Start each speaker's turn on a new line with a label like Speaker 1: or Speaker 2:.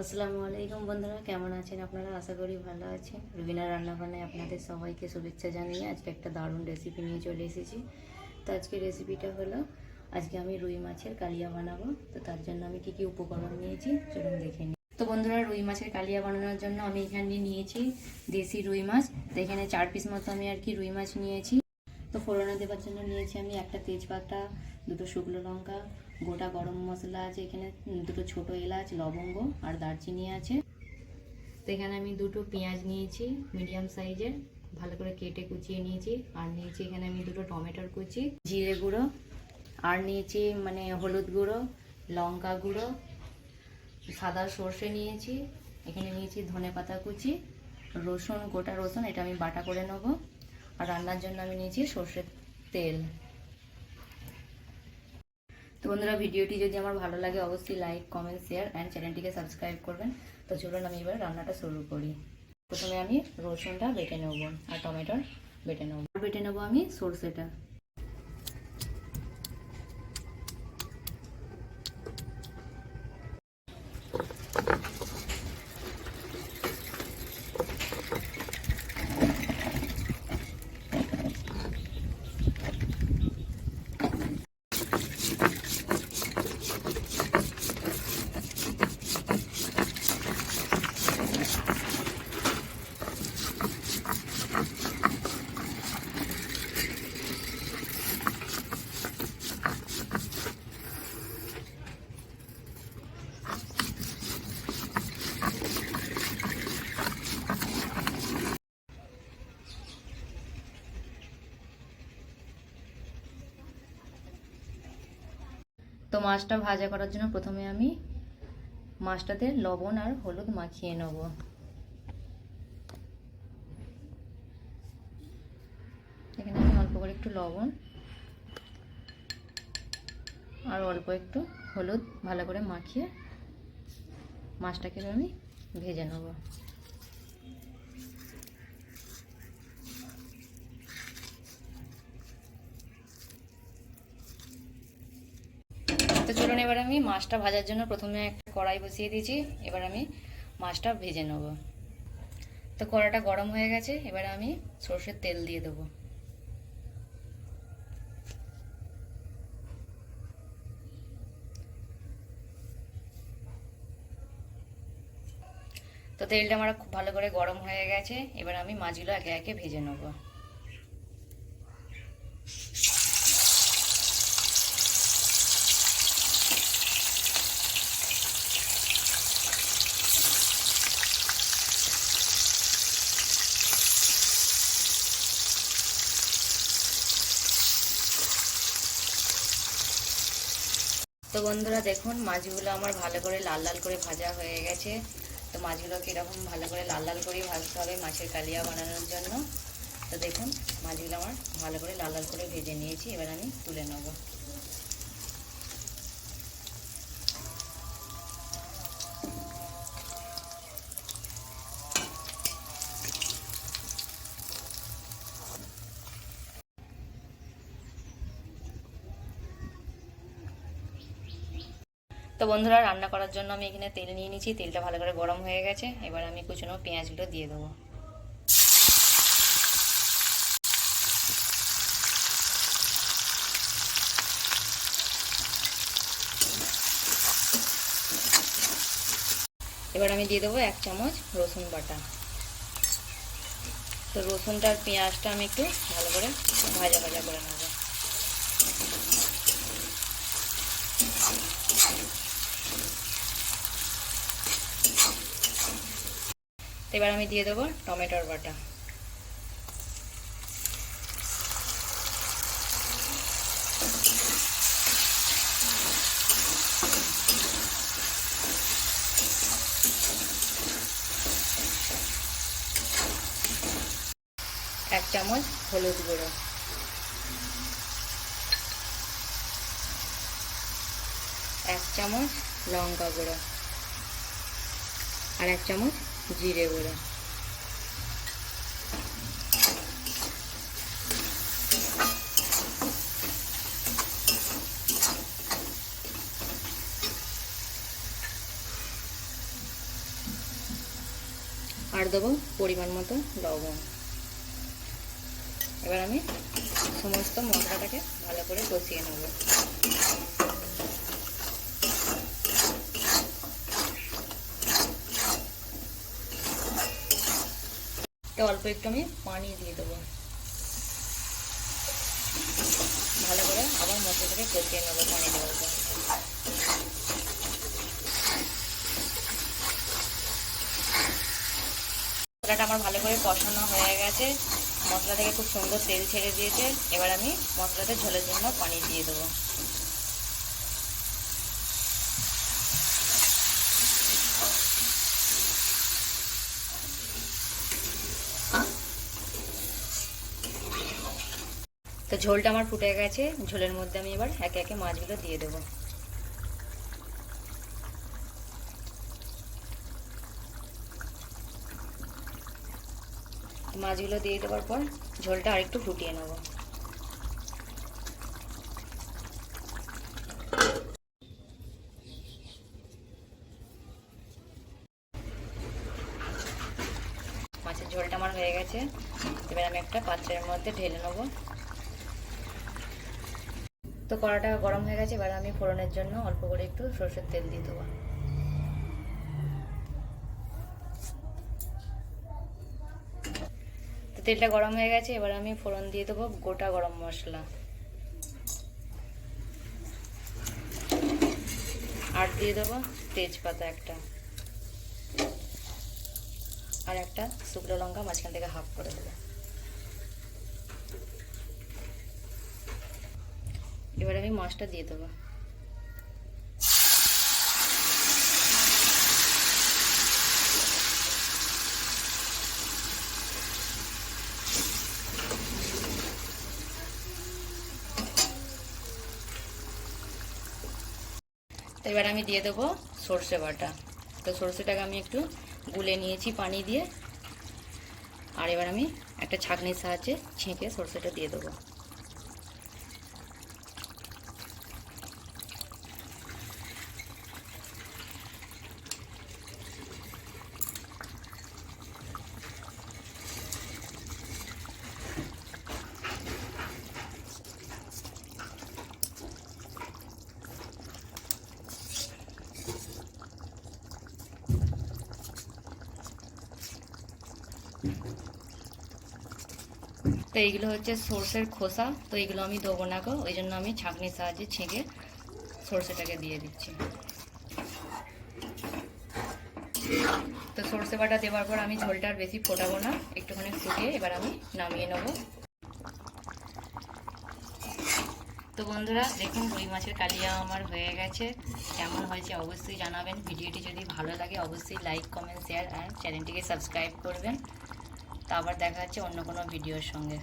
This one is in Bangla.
Speaker 1: আসসালামু আলাইকুম বন্ধুরা, কেমন আছেন আপনারা? আশা করি ভালো আছেন। রুবিনা রান্নাবান্নায় আপনাদের সবাইকে শুভেচ্ছা জানিয়ে আজকে একটা দারুণ রেসিপি নিয়ে চলে এসেছি। তো আজকে রেসিপিটা হলো, আজকে আমি রুই মাছের কালিয়া বানাবো। তো তার জন্য আমি কি কি উপকরণ নিয়েছি চলুন দেখে নিই। তো বন্ধুরা, রুই মাছের কালিয়া বানানোর জন্য আমি এখানে নিয়েছি দেশি রুই মাছ। তো এখানে 4 পিস মতো আমি রুই মাছ নিয়েছি। তো ফোড়নে দেওয়ার জন্য নিয়েছি আমি একটা তেজপাতা, দুটো শুকনো লঙ্কা, গোটা গরম মশলা আছে এখানে, দুটো ছোট এলাচ, লবঙ্গ আর দারচিনি আছে। তো এখানে আমি দুটো পেঁয়াজ নিয়েছি মিডিয়াম সাইজের, ভালো করে কেটে কুচিয়ে নিয়েছি। আর নিয়েছি এখানে আমি দুটো টমেটোর কুচি, জিরে গুঁড়ো, আর নিয়েছি হলুদ গুঁড়ো, লঙ্কা গুঁড়ো, সাদা সর্ষে নিয়েছি, এখানে নিয়েছি ধনেপাতা কুচি, রসুন, গোটা রসুন, এটা আমি বাটা করে নেব। আর রান্নার জন্য আমি নিয়েছি সর্ষের তেল। তো বন্ধুরা, ভিডিওটি যদি আমার ভালো লাগে অবশ্যই লাইক, কমেন্ট, শেয়ার অ্যান্ড চ্যানেলটিকে সাবস্ক্রাইব করবেন। তো চলুন আমি এবার রান্নাটা শুরু করি। প্রথমে আমি রসুনটা বেটে নেব আর টমেটোর বেটে নেব আমি সর্ষেটা। তো মাছটা ভাজা করার জন্য প্রথমে আমি মাছটাতে লবণ আর হলুদ মাখিয়ে নেব। এখানে আমি অল্প করে একটু লবণ আর অল্প একটু হলুদ ভালো করে মাখিয়ে মাছটাকে আমি ভেজে নেব। তো চলুন এবার আমি মাছটা ভাজার জন্য প্রথমে একটা কড়াই বসিয়ে দিয়েছি। এবার আমি মাছটা ভেজে নেব। তো কড়াইটা গরম হয়ে গেছে, এবার আমি সরষের তেল দিয়ে দেবো। তো তেলটা আমার খুব ভালো করে গরম হয়ে গেছে, এবার আমি মাছগুলো একে একে ভেজে নেব। তো বন্ধুরা দেখুন, মাছগুলো আমার ভালো করে লাল লাল করে ভাজা হয়ে গেছে। তো মাছগুলোকে এরকম ভালো করে লাল লাল করে ভাজতে হবে মাছের কালিয়া বানানোর জন্য। তো দেখুন, মাছগুলো আমার ভালো করে লাল লাল করে ভেজে নিয়েছি, এবার আমি তুলে নেব। তো বন্ধুরা, রান্না করার জন্য আমি এখানে তেল নিয়ে নিয়েছি। তেলটা ভালো করে গরম হয়ে গেছে, এবার আমি কুচনো পেঁয়াজগুলো দিয়ে দেবো। এবার আমি দিয়ে দেবো 1 চামচ রসুন বাটা। তো রসুনটা আর পেঁয়াজটা আমি একটু ভালো করে ভাজা ভাজা করে নেব। এবার আমি দিয়ে দেবো টমেটোর বাটা। এক চামচ হলুদ গুঁড়ো, 1 চামচ লঙ্কা গুঁড়ো আর 1 চামচ জিরে গুঁড়ো। আর দেবো পরিমাণ মতো লবণ। এবার আমি সমস্ত মশলাটাকে ভালো করে কষিয়ে নেব। অল্প একটু আমি পানি দিয়ে দেবো, ভালো করে আবার মশলাটাকে কষিয়ে নেবো পানি দেওয়ার পর। মশলাটা আমার ভালো করে কষানো হয়ে গেছে, মশলা থেকে খুব সুন্দর তেল ছেড়ে দিয়েছে। এবার আমি মশলাতে ঝোলের জন্য পানি দিয়ে দেবো। তো ঝোলটা আমার ফুটে গেছে, ঝোলের মধ্যে আমি এবার একে একে মাছগুলো দিয়ে দেবো। মাছগুলো দিয়ে দেওয়ার পর ঝোলটা আরেকটু ফুটিয়ে নেব। মাছের ঝোলটা আমার হয়ে গেছে, এবার আমি একটা পাত্রের মধ্যে ঢেলে নেব। তো কড়াটা গরম হয়ে গেছে, এবার আমি ফোড়নের জন্য অল্প করে একটু সরষের তেল দিয়ে দেবো। তো তেলটা গরম হয়ে গেছে, এবার আমি ফোড়ন দিয়ে দেবো গোটা গরম মশলা, আর দিয়ে দেবো তেজপাতা একটা, আর একটা শুকনো লঙ্কা মাঝখান থেকে হাফ করে দেবো। এবার আমি মাছটা দিয়ে দেবো। এবার আমি দিয়ে দেবো সর্ষে বাটা। তো সর্ষেটাকে আমি একটু গুলে নিয়েছি পানি দিয়ে, আর এবার আমি একটা ছাঁকনির সাহায্যে ছেঁকে সর্ষেটা দিয়ে দেবো। তো এইগুলো হচ্ছে সর্ষের খোসা, তো এইগুলো আমি দেবো না গো, ওই জন্য আমি ছাঁকনির সাহায্যে ছেঁকে সর্ষেটাকে দিয়ে দিচ্ছি। তো সর্ষে বাটা দেওয়ার পর আমি ঝোলটা আর বেশি ফোটাবো না, একটুখানি ফুটিয়ে এবার আমি নামিয়ে নেব। তো বন্ধুরা দেখুন রুই মাছের কালিয়া আমার হয়ে গেছে। কেমন হয়েছে অবশ্যই জানাবেন। ভিডিওটি যদি ভালো লাগে অবশ্যই লাইক কমেন্ট শেয়ার আর চ্যানেলটিকে সাবস্ক্রাইব করবেন। তো আবার দেখা হচ্ছে অন্য কোনো ভিডিওর সঙ্গে।